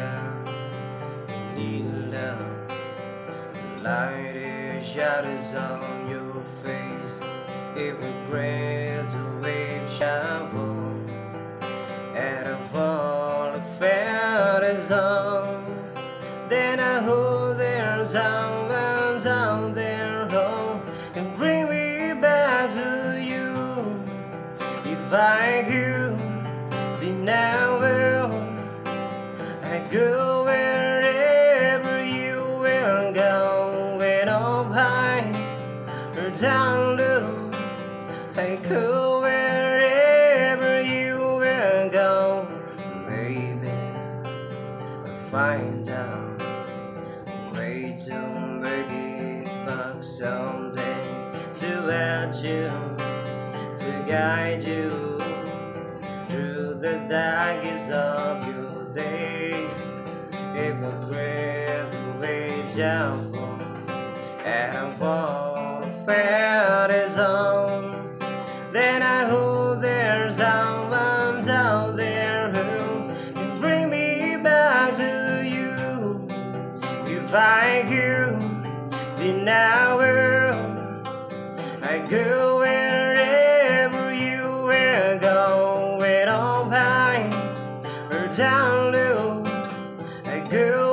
down, need love. Light the shadows on your face. If regret the wave shall fall, and of all the feathers on, then I hold their sound and down their home and bring me back to you. If I could, then I will. I go wherever you will go, and up high or down low. I go wherever you will go. Maybe I'll find out a way to make it back someday, to add you, to guide you through the darkest of your days. If a great wave shall fall, and fall felt is on, then I hold their sound and out their room and bring me back to you. If I could, then I will. I go wherever you will go, and up high or down low. I go